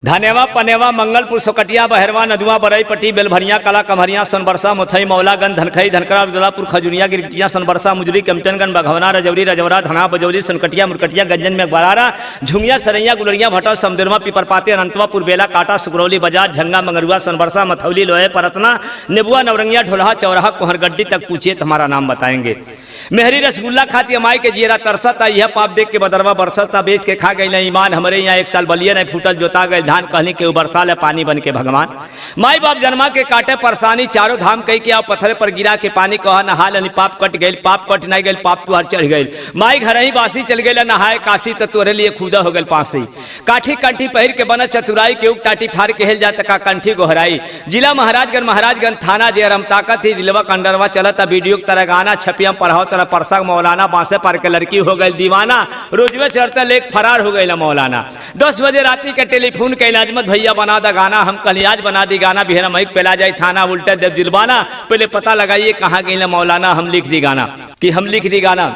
धानेवा पनेवा मंगलपुर सोकटिया बहरवा नदुआ बरई पट्टी बेलभरिया कला कमहरिया सनबरसा मुथई मौलागंज धनखई धनकरा दुलापुर खजुरिया गिरटिया सनबरसा मुजरी कमचनगंज बघवना रजौरी रजौरा धना बजौली सनकटिया मुरकटिया गंजन में बरारा झुंगिया सरैया गुलरिया भटा समदुरमा पिपरपाते अनंतवापुर बेला काटा सुगरौली बाजार झंगा मंगरुआ सनबरसा मथौली लोहे परसना नेबुआ नवरंगिया ढोलहा चौराहा कोहरगड्डी तक पूछिए तुम्हारा नाम बताएंगे। मेहरी रसगुल्ला खाती अमाई के जीरा तरसता यह पाप देख के बदरवा बरसता बेच के खा गई ईमान हमारे यहाँ एक साल बलिए नहीं फूटल जोता गए धान कहनी के बरसा ले पानी बन के भगवान माई बाप जन्मा के काटे परेशानी चारों धाम कही के पत्थर पर गिरा के पानी कहा नहा लनी पाप कट गई पाप कट नहीं गई पाप तुहर चढ़ गई माई घर ही बासी चल गई नहाए काशी तो तोरे लिए खुदा हो गई पासी काठी कंठी पहिर के बना चतुराई के उग टाटी फाड़ के हेल जाता का कंठी गोहराई जिला महाराजगंज थाना जे रम ताकत ही दिलवा कंडरवा चलता वीडियो तरह गाना छपिया पढ़ाओ तरह परसा मौलाना बांसे पर के लड़की हो गई दीवाना रोजवे चढ़ता लेक फरार हो गई मौलाना 10 बजे राती के टेलीफोन के अजमत भैया बना दा गाना हम कल आज बना दी गाना बिहरा मैक पेला जाए थाना उल्टे देव दिलवाना पहले पता लगाइए कहाँ गई मौलाना हम लिख दी गाना कि हम लिख दी गाना।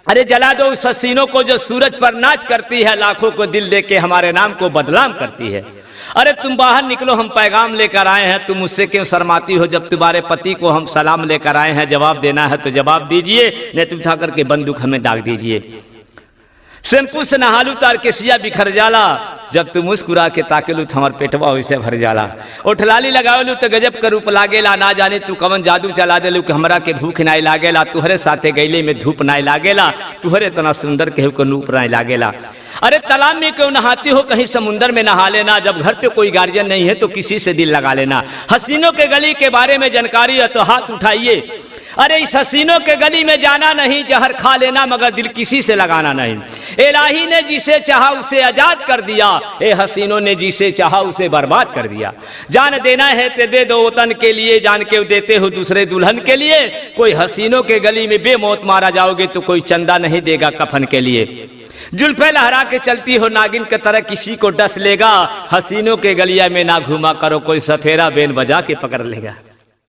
अरे जला दो उस हसीनों को जो सूरज पर नाच करती है लाखों को दिल दे के हमारे नाम को बदनाम करती है। अरे तुम बाहर निकलो हम पैगाम लेकर आए हैं तुम मुझसे क्यों शर्माती हो जब तुम्हारे पति को हम सलाम लेकर आए हैं जवाब देना है तो जवाब दीजिए नहीं तो उठा करके बंदूक हमें दाग दीजिए। शैम्पू से नहालू तार के सिया बिखर जाला जब तुम मुस्कुरा के ताकेलू हमार पेटवा वैसे भर जाला ओठलाली लगावलू तो गजब का रूप लागेला ना जाने तू कवन जादू चला देलू कि हमरा के भूख नहीं लागेला तुहरे साथे गैले में धूप नहीं लागेला तुहरे इतना सुंदर केहू को नूप नहीं लागेला। अरे तालाब में क्यों नहाती हो कहीं समुंदर में नहा लेना जब घर पे कोई गार्जियन नहीं है तो किसी से दिल लगा लेना। हसीनों के गली के बारे में जानकारी है तो हाथ उठाइए। अरे इस हसीनों के गली में जाना नहीं जहर खा लेना मगर दिल किसी से लगाना नहीं। इलाही ने जिसे चाहा उसे आजाद कर दिया ए हसीनों ने जिसे चाहा उसे बर्बाद कर दिया। जान देना है ते दे दो वतन के लिए जान के देते हो दूसरे दुल्हन के लिए कोई हसीनों के गली में बेमौत मारा जाओगे तो कोई चंदा नहीं देगा कफन के लिए। जुल्फे लहरा के चलती हो नागिन के तरह किसी को डस लेगा हसीनों के गलिया में ना घुमा करो कोई सफेरा बेन बजा के पकड़ लेगा।